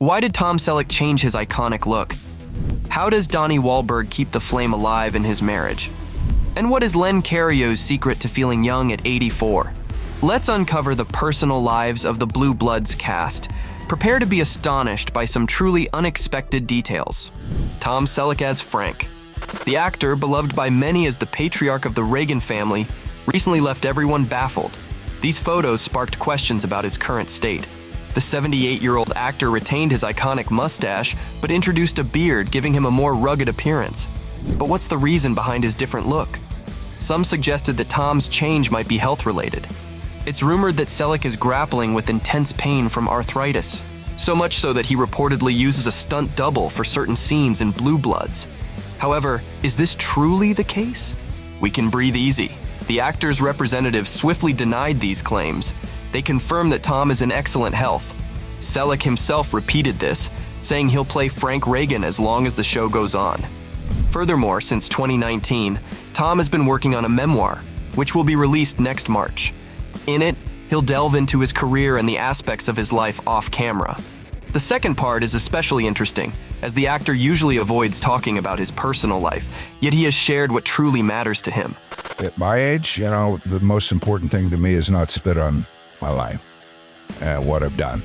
Why did Tom Selleck change his iconic look? How does Donnie Wahlberg keep the flame alive in his marriage? And what is Len Cariou's secret to feeling young at 84? Let's uncover the personal lives of the Blue Bloods cast. Prepare to be astonished by some truly unexpected details. Tom Selleck as Frank. The actor, beloved by many as the patriarch of the Reagan family, recently left everyone baffled. These photos sparked questions about his current state. The 78-year-old actor retained his iconic mustache, but introduced a beard, giving him a more rugged appearance. But what's the reason behind his different look? Some suggested that Tom's change might be health-related. It's rumored that Selleck is grappling with intense pain from arthritis, so much so that he reportedly uses a stunt double for certain scenes in Blue Bloods. However, is this truly the case? We can breathe easy. The actor's representative swiftly denied these claims. They confirmed that Tom is in excellent health. Selleck himself repeated this, saying he'll play Frank Reagan as long as the show goes on. Furthermore, since 2019, Tom has been working on a memoir, which will be released next March. In it, he'll delve into his career and the aspects of his life off-camera. The second part is especially interesting, as the actor usually avoids talking about his personal life, yet he has shared what truly matters to him. At my age, the most important thing to me is not spit on my life and what I've done.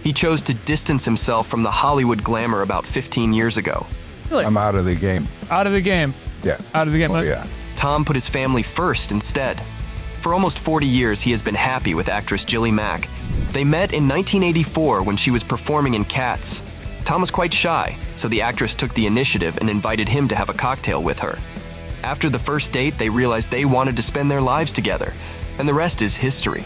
He chose to distance himself from the Hollywood glamour about 15 years ago. Really? I'm out of the game. Out of the game. Yeah. Out of the game. Oh, yeah. Tom put his family first instead. For almost 40 years, he has been happy with actress Jilly Mack. They met in 1984 when she was performing in Cats. Tom was quite shy, so the actress took the initiative and invited him to have a cocktail with her. After the first date, they realized they wanted to spend their lives together, and the rest is history.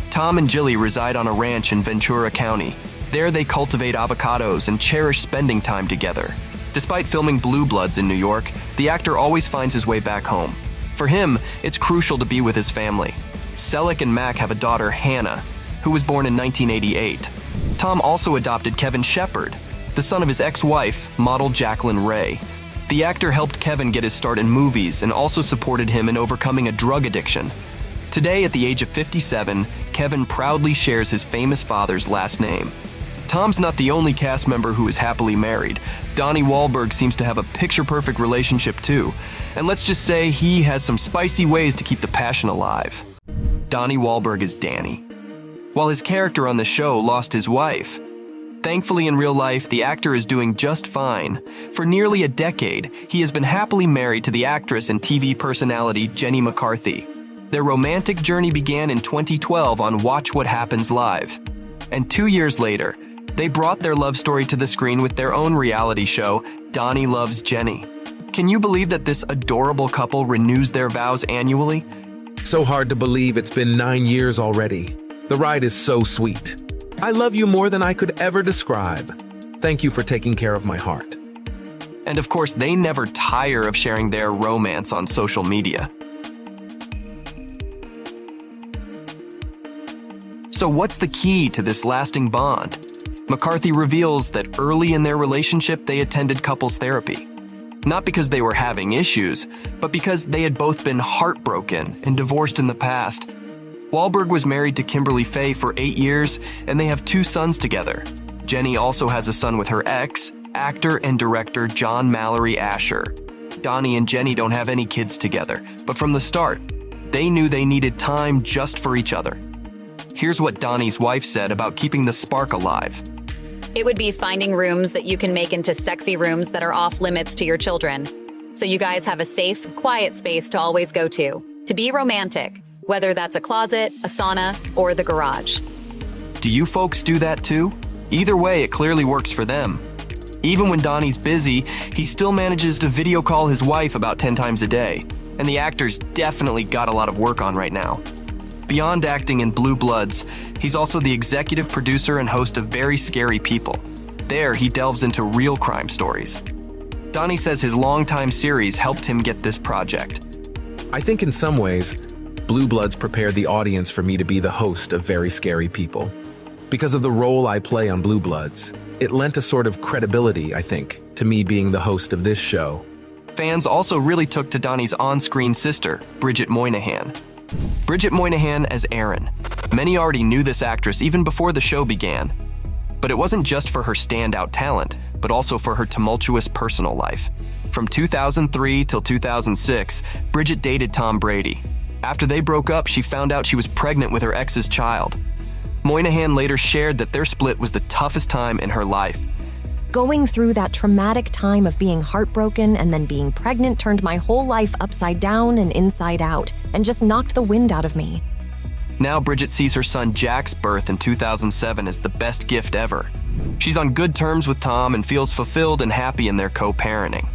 Tom and Jilly reside on a ranch in Ventura County. There they cultivate avocados and cherish spending time together. Despite filming Blue Bloods in New York, the actor always finds his way back home. For him, it's crucial to be with his family. Selleck and Mack have a daughter, Hannah, who was born in 1988. Tom also adopted Kevin Shepard, the son of his ex-wife, model Jacqueline Ray. The actor helped Kevin get his start in movies and also supported him in overcoming a drug addiction. Today, at the age of 57, Kevin proudly shares his famous father's last name. Tom's not the only cast member who is happily married. Donnie Wahlberg seems to have a picture-perfect relationship too. And let's just say he has some spicy ways to keep the passion alive. Donnie Wahlberg is Danny, while his character on the show lost his wife. Thankfully, in real life, the actor is doing just fine. For nearly a decade, he has been happily married to the actress and TV personality Jenny McCarthy. Their romantic journey began in 2012 on Watch What Happens Live. And 2 years later, they brought their love story to the screen with their own reality show, Donnie Loves Jenny. Can you believe that this adorable couple renews their vows annually? So hard to believe it's been 9 years already. The ride is so sweet. I love you more than I could ever describe. Thank you for taking care of my heart. And of course, they never tire of sharing their romance on social media. So what's the key to this lasting bond? McCarthy reveals that early in their relationship, they attended couples therapy. Not because they were having issues, but because they had both been heartbroken and divorced in the past. Wahlberg was married to Kimberly Faye for 8 years, and they have 2 sons together. Jenny also has a son with her ex, actor and director John Mallory Asher. Donnie and Jenny don't have any kids together, but from the start, they knew they needed time just for each other. Here's what Donnie's wife said about keeping the spark alive. It would be finding rooms that you can make into sexy rooms that are off limits to your children. So you guys have a safe, quiet space to always go to be romantic, whether that's a closet, a sauna, or the garage. Do you folks do that too? Either way, it clearly works for them. Even when Donnie's busy, he still manages to video call his wife about 10 times a day. And the actor's definitely got a lot of work on right now. Beyond acting in Blue Bloods, he's also the executive producer and host of Very Scary People. There, he delves into real crime stories. Donnie says his longtime series helped him get this project. I think in some ways, Blue Bloods prepared the audience for me to be the host of Very Scary People. Because of the role I play on Blue Bloods, it lent a sort of credibility, I think, to me being the host of this show. Fans also really took to Donnie's on-screen sister, Bridget Moynahan. Bridget Moynahan as Erin. Many already knew this actress even before the show began. But it wasn't just for her standout talent, but also for her tumultuous personal life. From 2003 till 2006, Bridget dated Tom Brady. After they broke up, she found out she was pregnant with her ex's child. Moynahan later shared that their split was the toughest time in her life. Going through that traumatic time of being heartbroken and then being pregnant turned my whole life upside down and inside out and just knocked the wind out of me. Now Bridget sees her son Jack's birth in 2007 as the best gift ever. She's on good terms with Tom and feels fulfilled and happy in their co-parenting.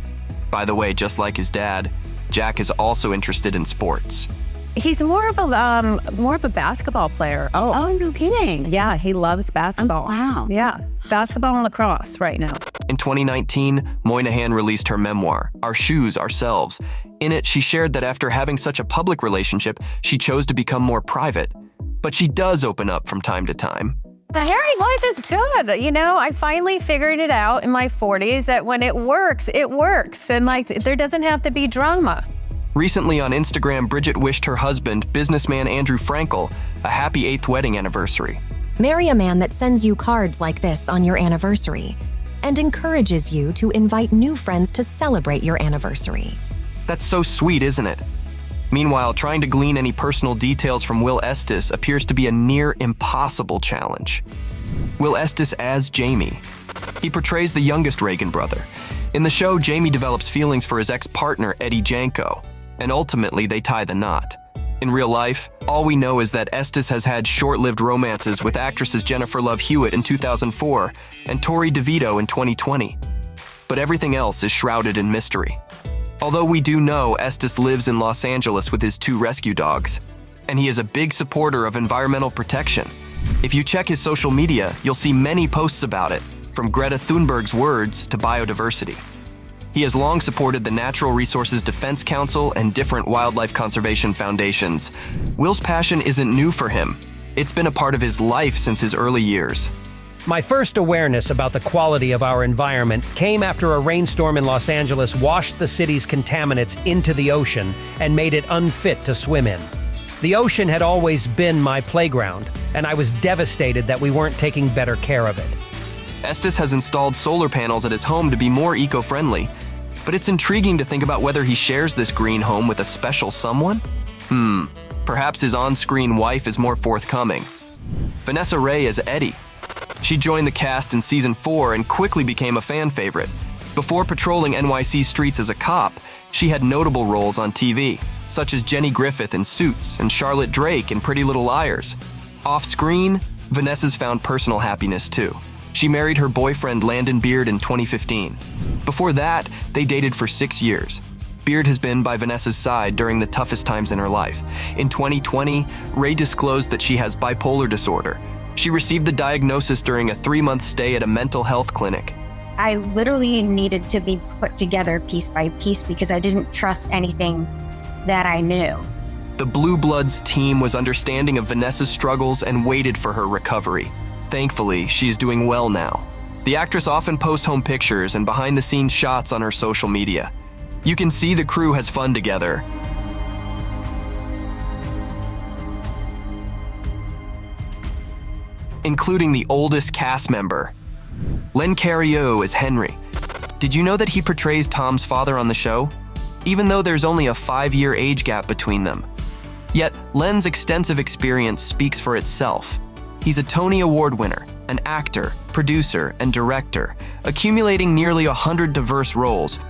By the way, just like his dad, Jack is also interested in sports. He's more of a basketball player. Oh, no kidding. Yeah, he loves basketball. Oh, wow. Yeah, basketball and lacrosse right now. In 2019, Moynahan released her memoir, Our Shoes, Ourselves. In it, she shared that after having such a public relationship, she chose to become more private. But she does open up from time to time. The married life is good. You know, I finally figured it out in my 40s that when it works, it works. And there doesn't have to be drama. Recently on Instagram, Bridget wished her husband, businessman Andrew Frankel, a happy 8th wedding anniversary. Marry a man that sends you cards like this on your anniversary and encourages you to invite new friends to celebrate your anniversary. That's so sweet, isn't it? Meanwhile, trying to glean any personal details from Will Estes appears to be a near impossible challenge. Will Estes as Jamie. He portrays the youngest Reagan brother. In the show, Jamie develops feelings for his ex-partner, Eddie Janko, and ultimately they tie the knot. In real life, all we know is that Estes has had short-lived romances with actresses Jennifer Love Hewitt in 2004 and Tori DeVito in 2020. But everything else is shrouded in mystery. Although we do know Estes lives in Los Angeles with his 2 rescue dogs, and he is a big supporter of environmental protection. If you check his social media, you'll see many posts about it, from Greta Thunberg's words to biodiversity. He has long supported the Natural Resources Defense Council and different wildlife conservation foundations. Will's passion isn't new for him. It's been a part of his life since his early years. My first awareness about the quality of our environment came after a rainstorm in Los Angeles washed the city's contaminants into the ocean and made it unfit to swim in. The ocean had always been my playground, and I was devastated that we weren't taking better care of it. Estes has installed solar panels at his home to be more eco-friendly, but it's intriguing to think about whether he shares this green home with a special someone? Perhaps his on-screen wife is more forthcoming. Vanessa Ray as Eddie. She joined the cast in season 4 and quickly became a fan favorite. Before patrolling NYC streets as a cop, she had notable roles on TV, such as Jenny Griffith in Suits and Charlotte Drake in Pretty Little Liars. Off-screen, Vanessa's found personal happiness too. She married her boyfriend Landon Beard in 2015. Before that, they dated for 6 years. Beard has been by Vanessa's side during the toughest times in her life. In 2020, Ray disclosed that she has bipolar disorder. She received the diagnosis during a 3-month stay at a mental health clinic. I literally needed to be put together piece by piece because I didn't trust anything that I knew. The Blue Bloods team was understanding of Vanessa's struggles and waited for her recovery. Thankfully, she's doing well now. The actress often posts home pictures and behind-the-scenes shots on her social media. You can see the crew has fun together. Including the oldest cast member. Len Cariou as Henry. Did you know that he portrays Tom's father on the show? Even though there's only a 5-year age gap between them. Yet, Len's extensive experience speaks for itself. He's a Tony Award winner, an actor, producer, and director, accumulating nearly 100 diverse roles.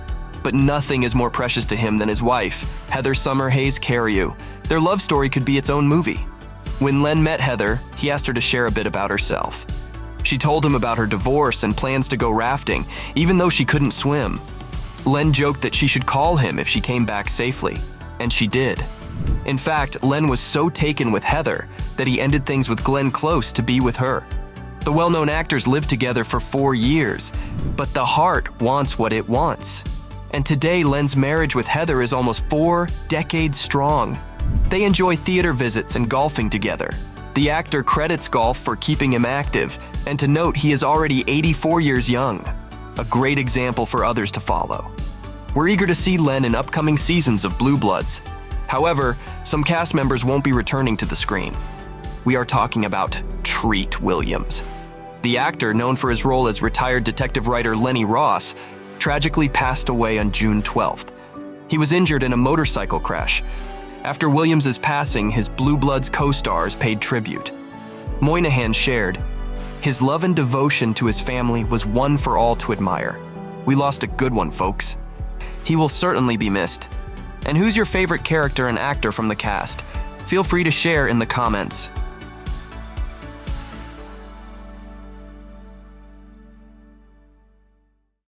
But nothing is more precious to him than his wife, Heather Summerhayes Cariou. Their love story could be its own movie. When Len met Heather, he asked her to share a bit about herself. She told him about her divorce and plans to go rafting, even though she couldn't swim. Len joked that she should call him if she came back safely, and she did. In fact, Len was so taken with Heather that he ended things with Glenn Close to be with her. The well-known actors lived together for 4 years, but the heart wants what it wants. And today, Len's marriage with Heather is almost 4 decades strong. They enjoy theater visits and golfing together. The actor credits golf for keeping him active, and to note he is already 84 years young. A great example for others to follow. We're eager to see Len in upcoming seasons of Blue Bloods. However, some cast members won't be returning to the screen. We are talking about Treat Williams. The actor, known for his role as retired detective writer Lenny Ross, tragically passed away on June 12th. He was injured in a motorcycle crash. After Williams' passing, his Blue Bloods co-stars paid tribute. Moynahan shared, "His love and devotion to his family was one for all to admire. We lost a good one, folks." He will certainly be missed. And who's your favorite character and actor from the cast? Feel free to share in the comments.